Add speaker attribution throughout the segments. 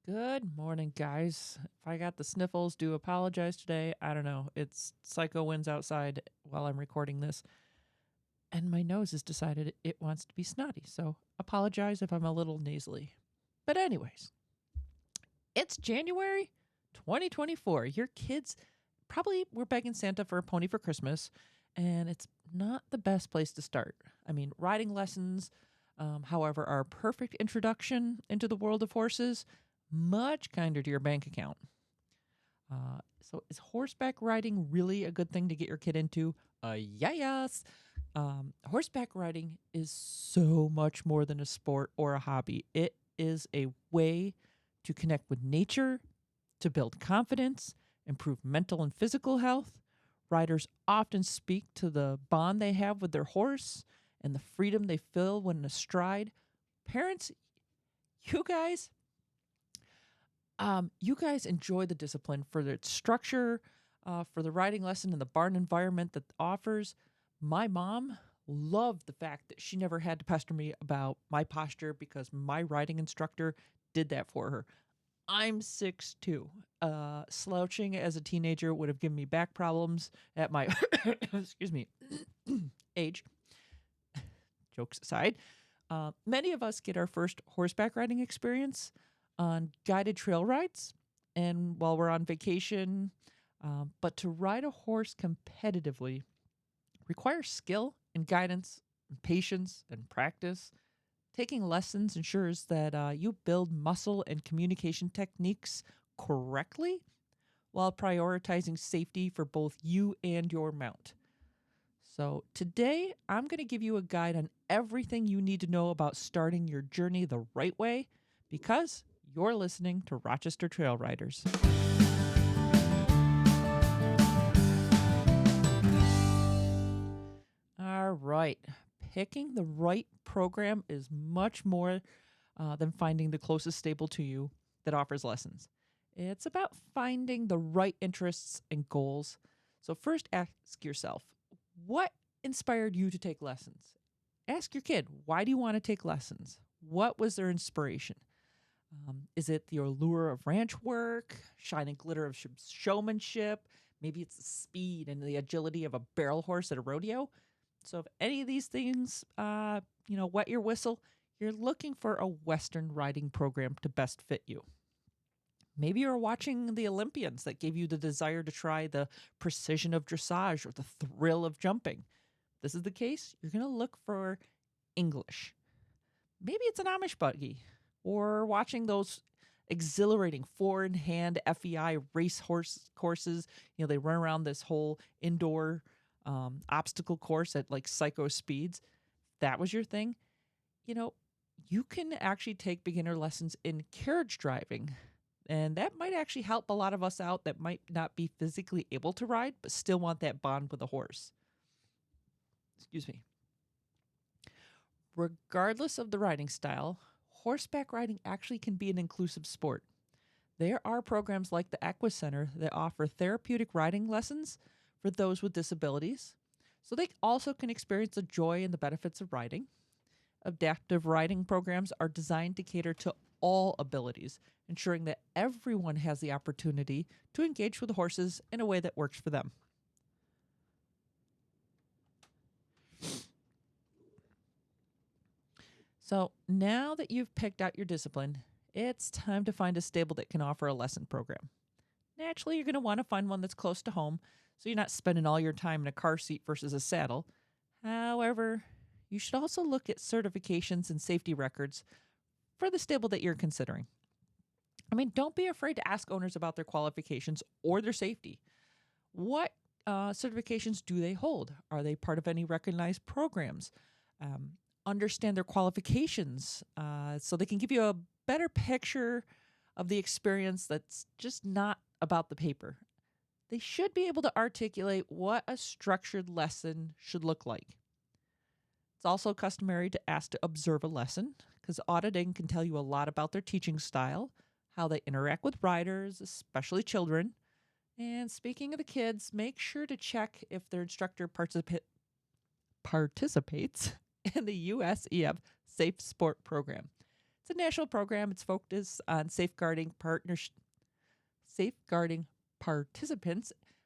Speaker 1: Good morning, guys. If I got the sniffles, do apologize today. I don't know. It's psycho winds outside while I'm recording this, and my nose has decided it wants to be snotty. So apologize if I'm a little nasally. But anyways, it's January 2024. Your kids probably were begging Santa for a pony for Christmas, and it's not the best place to start. I mean, riding lessons, however, are a perfect introduction into the world of horses, much kinder to your bank account. So is horseback riding really a good thing to get your kid into? Yes. Horseback riding is so much more than a sport or a hobby. It is a way to connect with nature, to build confidence, improve mental and physical health. Riders often speak to the bond they have with their horse and the freedom they feel when astride. Parents, you guys you guys enjoy the discipline for its structure, for the riding lesson and the barn environment that it offers. My mom loved the fact that she never had to pester me about my posture because my riding instructor did that for her. I'm 6'2". Slouching as a teenager would have given me back problems at my excuse me age. Jokes aside, many of us get our first horseback riding experience on guided trail rides and while we're on vacation. But to ride a horse competitively requires skill and guidance and patience and practice. Taking lessons ensures that you build muscle and communication techniques correctly while prioritizing safety for both you and your mount. So, today I'm going to give you a guide on everything you need to know about starting your journey the right way because you're listening to Rochester Trail Riders. All right. Picking the right program is much more than finding the closest stable to you that offers lessons. It's about finding the right interests and goals. So, first ask yourself, what inspired you to take lessons? Ask your kid, why do you want to take lessons? What was their inspiration? Is it the allure of ranch work, shine glitter of showmanship? Maybe it's the speed and the agility of a barrel horse at a rodeo. So if any of these things, wet your whistle, you're looking for a Western riding program to best fit you. Maybe you're watching the Olympians that gave you the desire to try the precision of dressage or the thrill of jumping. If this is the case, you're going to look for English. Maybe it's an Amish buggy or watching those exhilarating four-in-hand FEI racehorse courses. They run around this whole indoor obstacle course at like psycho speeds. That was your thing. You can actually take beginner lessons in carriage driving. And that might actually help a lot of us out that might not be physically able to ride, but still want that bond with a horse. Excuse me. Regardless of the riding style, horseback riding actually can be an inclusive sport. There are programs like the EquiCenter that offer therapeutic riding lessons for those with disabilities, so they also can experience the joy and the benefits of riding. Adaptive riding programs are designed to cater to all abilities, ensuring that everyone has the opportunity to engage with the horses in a way that works for them. So now that you've picked out your discipline, it's time to find a stable that can offer a lesson program. Naturally, you're going to want to find one that's close to home, so you're not spending all your time in a car seat versus a saddle. However, you should also look at certifications and safety records for the stable that you're considering. Don't be afraid to ask owners about their qualifications or their safety. What certifications do they hold? Are they part of any recognized programs? Understand their qualifications so they can give you a better picture of the experience that's just not about the paper. They should be able to articulate what a structured lesson should look like. It's also customary to ask to observe a lesson because auditing can tell you a lot about their teaching style, how they interact with riders, especially children. And speaking of the kids, make sure to check if their instructor participates in the USEF Safe Sport Program. It's a national program. It's focused on safeguarding participants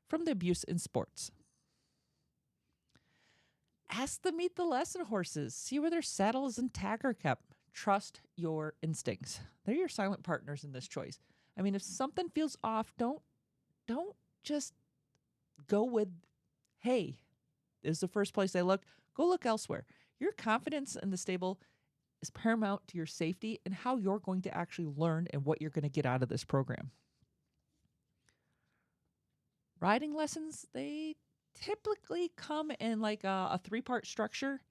Speaker 1: from the abuse in sports. Ask the meet the lesson horses. See where their saddles and tag are kept. Trust your instincts. They're your silent partners in this choice. I mean, if something feels off, don't just go with, hey, this is the first place I looked. Go look elsewhere. Your confidence in the stable is paramount to your safety and how you're going to actually learn and what you're going to get out of this program. Riding lessons, they typically come in like a three-part structure.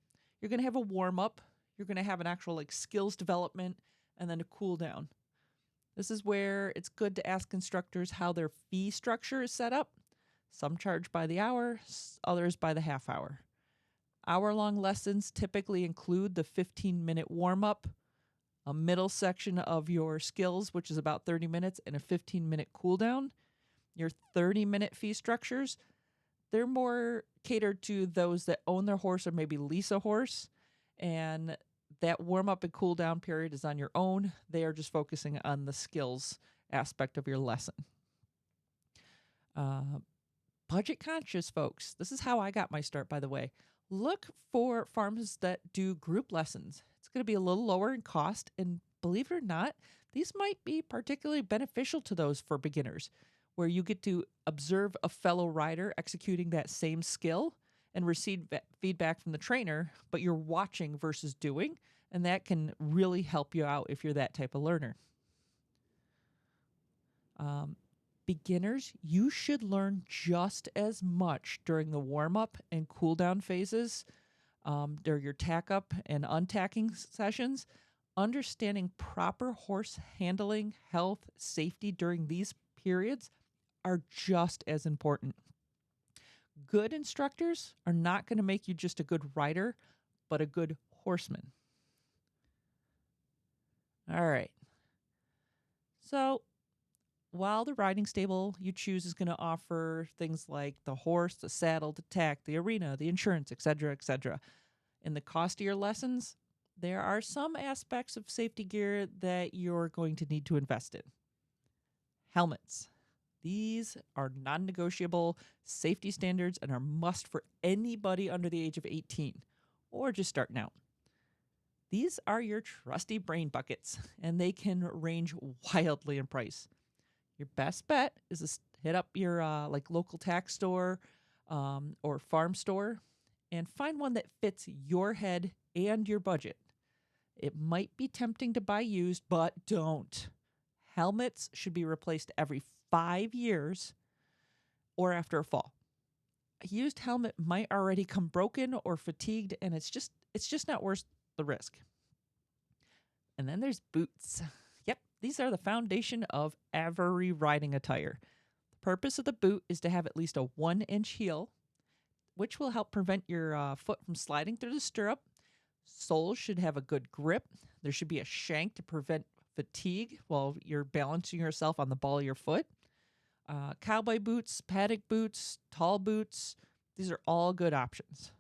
Speaker 1: You're going to have a warm-up. You're going to have an actual like skills development and then a cool down. This is where it's good to ask instructors how their fee structure is set up. Some charge by the hour, others by the half hour. Hour-long lessons typically include the 15-minute warm-up, a middle section of your skills, which is about 30 minutes, and a 15-minute cool down. Your 30-minute fee structures, they're more catered to those that own their horse or maybe lease a horse. And that warm-up and cool down period is on your own. They are just focusing on the skills aspect of your lesson. Budget conscious folks. This is how I got my start, by the way. Look for farms that do group lessons. It's going to be a little lower in cost. And believe it or not, these might be particularly beneficial to those for beginners, where you get to observe a fellow rider executing that same skill and receive feedback from the trainer, but you're watching versus doing, and that can really help you out if you're that type of learner. Beginners, you should learn just as much during the warm-up and cool-down phases, during your tack-up and untacking sessions. Understanding proper horse handling, health, safety during these periods are just as important. Good instructors are not going to make you just a good rider, but a good horseman. All right. So while the riding stable you choose is going to offer things like the horse, the saddle, the tack, the arena, the insurance, etc., in the cost of your lessons, there are some aspects of safety gear that you're going to need to invest in. Helmets. These are non-negotiable safety standards and are must for anybody under the age of 18 or just starting out. These are your trusty brain buckets, and they can range wildly in price. Your best bet is to hit up your local tack store or farm store and find one that fits your head and your budget. It might be tempting to buy used, but don't. Helmets should be replaced every 5 years or after a fall. A used helmet might already come broken or fatigued, and it's just not worth the risk. And then there's boots. Yep, these are the foundation of every riding attire. The purpose of the boot is to have at least a 1-inch heel, which will help prevent your foot from sliding through the stirrup. Soles should have a good grip. There should be a shank to prevent fatigue while you're balancing yourself on the ball of your foot. Cowboy boots, paddock boots, tall boots, these are all good options.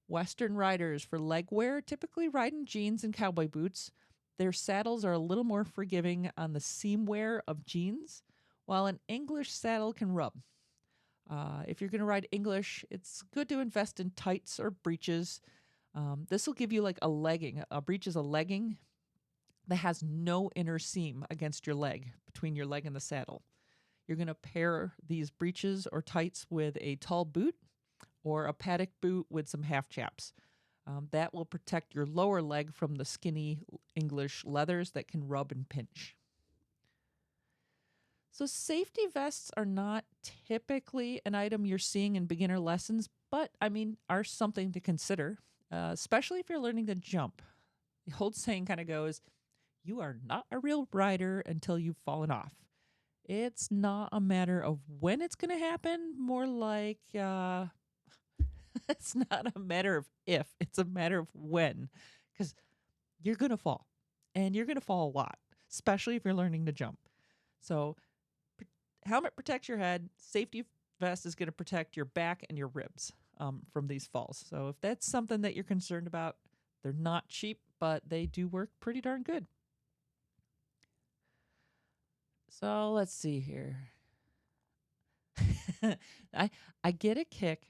Speaker 1: Western riders for leg wear typically ride in jeans and cowboy boots. Their saddles are a little more forgiving on the seam wear of jeans, while an English saddle can rub. If you're going to ride English, it's good to invest in tights or breeches. This will give you like a legging. A breech is a legging that has no inner seam against your leg, between your leg and the saddle. You're going to pair these breeches or tights with a tall boot or a paddock boot with some half chaps. That will protect your lower leg from the skinny English leathers that can rub and pinch. So safety vests are not typically an item you're seeing in beginner lessons, but are something to consider, especially if you're learning to jump. The old saying kind of goes, you are not a real rider until you've fallen off. It's not a matter of when it's going to happen, more like it's not a matter of if, it's a matter of when, because you're going to fall, and you're going to fall a lot, especially if you're learning to jump. So helmet protects your head. Safety vest is going to protect your back and your ribs from these falls. So if that's something that you're concerned about, they're not cheap, but they do work pretty darn good. So let's see here. I I get a kick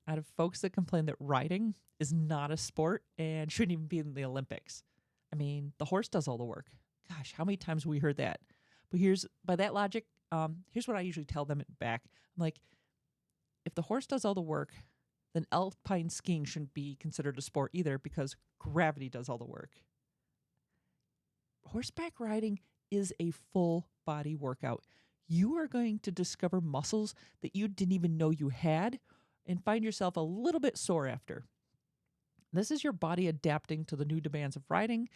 Speaker 1: out of folks that complain that riding is not a sport and shouldn't even be in the Olympics. I mean, the horse does all the work. Gosh, how many times have we heard that? But here's by that logic, here's what I usually tell them back. I'm like, if the horse does all the work, then alpine skiing shouldn't be considered a sport either because gravity does all the work. Horseback riding is a full body workout. You are going to discover muscles that you didn't even know you had and find yourself a little bit sore after. This is your body adapting to the new demands of riding.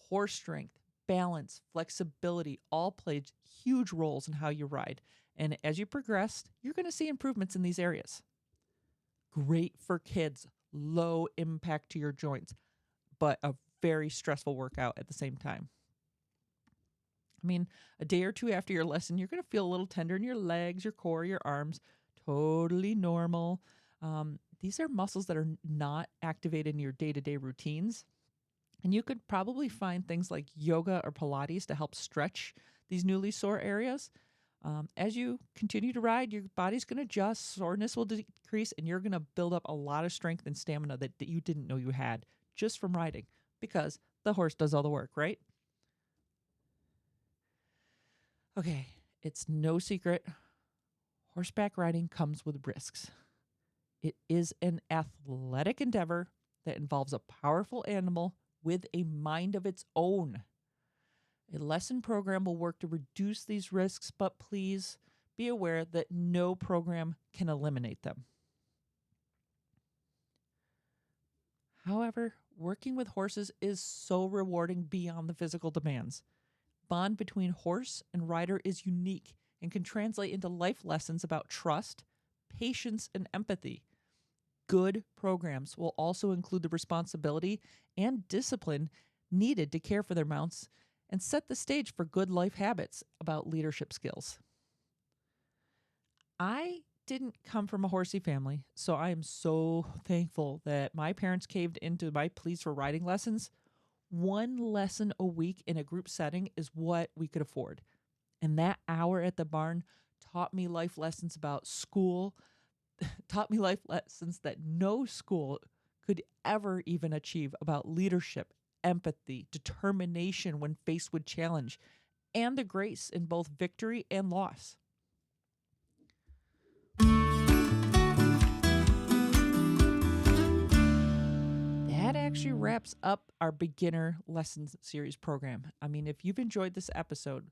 Speaker 1: Core strength, balance, flexibility all play huge roles in how you ride. And as you progress, you're going to see improvements in these areas. Great for kids, low impact to your joints, but a very stressful workout at the same time. I mean, a day or two after your lesson, you're going to feel a little tender in your legs, your core, your arms. Totally normal. These are muscles that are not activated in your day-to-day routines. And you could probably find things like yoga or Pilates to help stretch these newly sore areas. As you continue to ride, your body's going to adjust, soreness will decrease, and you're going to build up a lot of strength and stamina that you didn't know you had just from riding because the horse does all the work, right? Okay, it's no secret. Horseback riding comes with risks. It is an athletic endeavor that involves a powerful animal with a mind of its own. A lesson program will work to reduce these risks, but please be aware that no program can eliminate them. However, working with horses is so rewarding beyond the physical demands. Bond between horse and rider is unique and can translate into life lessons about trust, patience, and empathy. Good programs will also include the responsibility and discipline needed to care for their mounts and set the stage for good life habits about leadership skills. I didn't come from a horsey family, so I am so thankful that my parents caved into my pleas for riding lessons. One lesson a week in a group setting is what we could afford. And that hour at the barn taught me life lessons about school, taught me life lessons that no school could ever even achieve about leadership, empathy, determination when faced with challenge, and the grace in both victory and loss. That actually wraps up our beginner lessons series program. I mean, if you've enjoyed this episode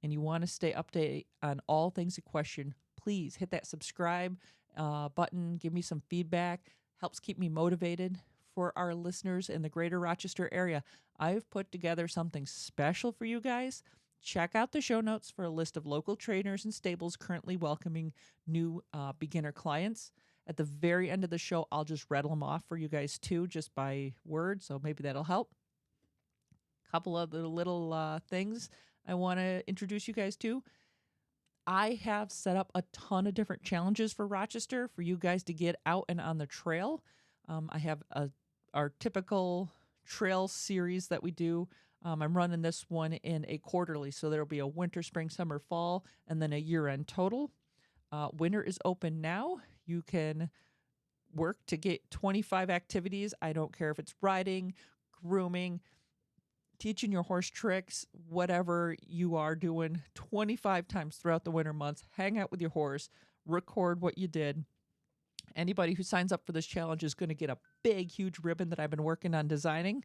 Speaker 1: and you want to stay updated on all things equestrian, please hit that subscribe button. Give me some feedback. Helps keep me motivated. For our listeners in the greater Rochester area, I've put together something special for you guys. Check out the show notes for a list of local trainers and stables currently welcoming new beginner clients. At the very end of the show, I'll just rattle them off for you guys too, just by word, so maybe that'll help. A couple of the little things I want to introduce you guys to. I have set up a ton of different challenges for Rochester for you guys to get out and on the trail. I have our typical trail series that we do. I'm running this one in a quarterly, so there will be a winter, spring, summer, fall, and then a year-end total. Winter is open now. You can work to get 25 activities. I don't care if it's riding, grooming, teaching your horse tricks, whatever you are doing 25 times throughout the winter months. Hang out with your horse, record what you did. Anybody who signs up for this challenge is going to get a big, huge ribbon that I've been working on designing.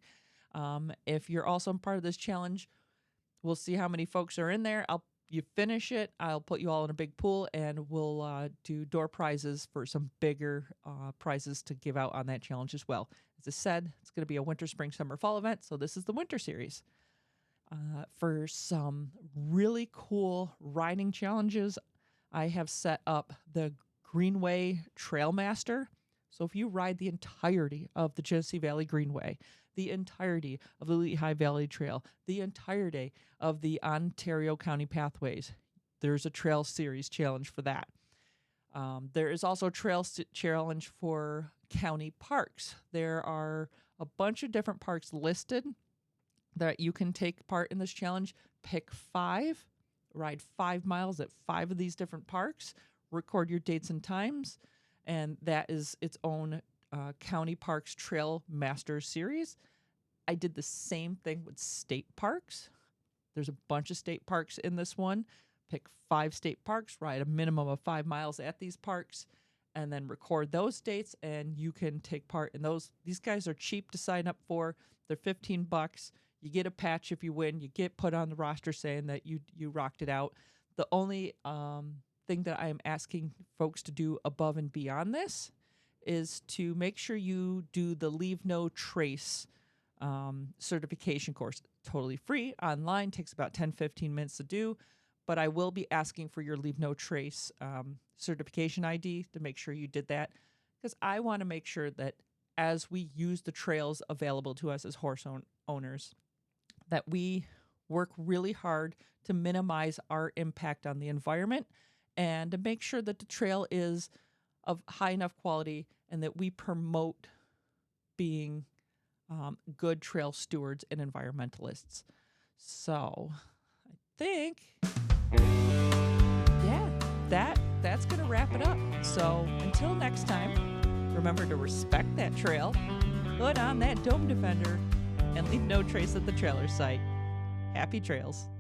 Speaker 1: If you're also part of this challenge, we'll see how many folks are in there. You finish it, I'll put you all in a big pool, and we'll do door prizes for some bigger prizes to give out on that challenge as well. As I said, it's going to be a winter, spring, summer, fall event, so this is the winter series. For some really cool riding challenges, I have set up the Greenway Trailmaster. So if you ride the entirety of the Genesee Valley Greenway, the entirety of the Lehigh Valley Trail, the entirety of the Ontario County Pathways, there's a trail series challenge for that. There is also a trail challenge for county parks. There are a bunch of different parks listed that you can take part in this challenge. Pick 5, ride 5 miles at 5 of these different parks, record your dates and times, and that is its own County Parks Trail Masters series. I did the same thing with state parks. There's a bunch of state parks in this one. Pick 5 state parks, ride a minimum of 5 miles at these parks, and then record those dates, and you can take part in those. These guys are cheap to sign up for. They're $15. You get a patch if you win. You get put on the roster saying that you rocked it out. The only thing that I am asking folks to do above and beyond this is to make sure you do the Leave No Trace certification course. Totally free, online, takes about 10-15 minutes to do, but I will be asking for your Leave No Trace certification ID to make sure you did that, because I want to make sure that as we use the trails available to us as horse owners, that we work really hard to minimize our impact on the environment and to make sure that the trail is of high enough quality and that we promote being good trail stewards and environmentalists. So I think, yeah, that's going to wrap it up. So until next time, remember to respect that trail, put on that dome defender, and leave no trace at the trailer site. Happy trails.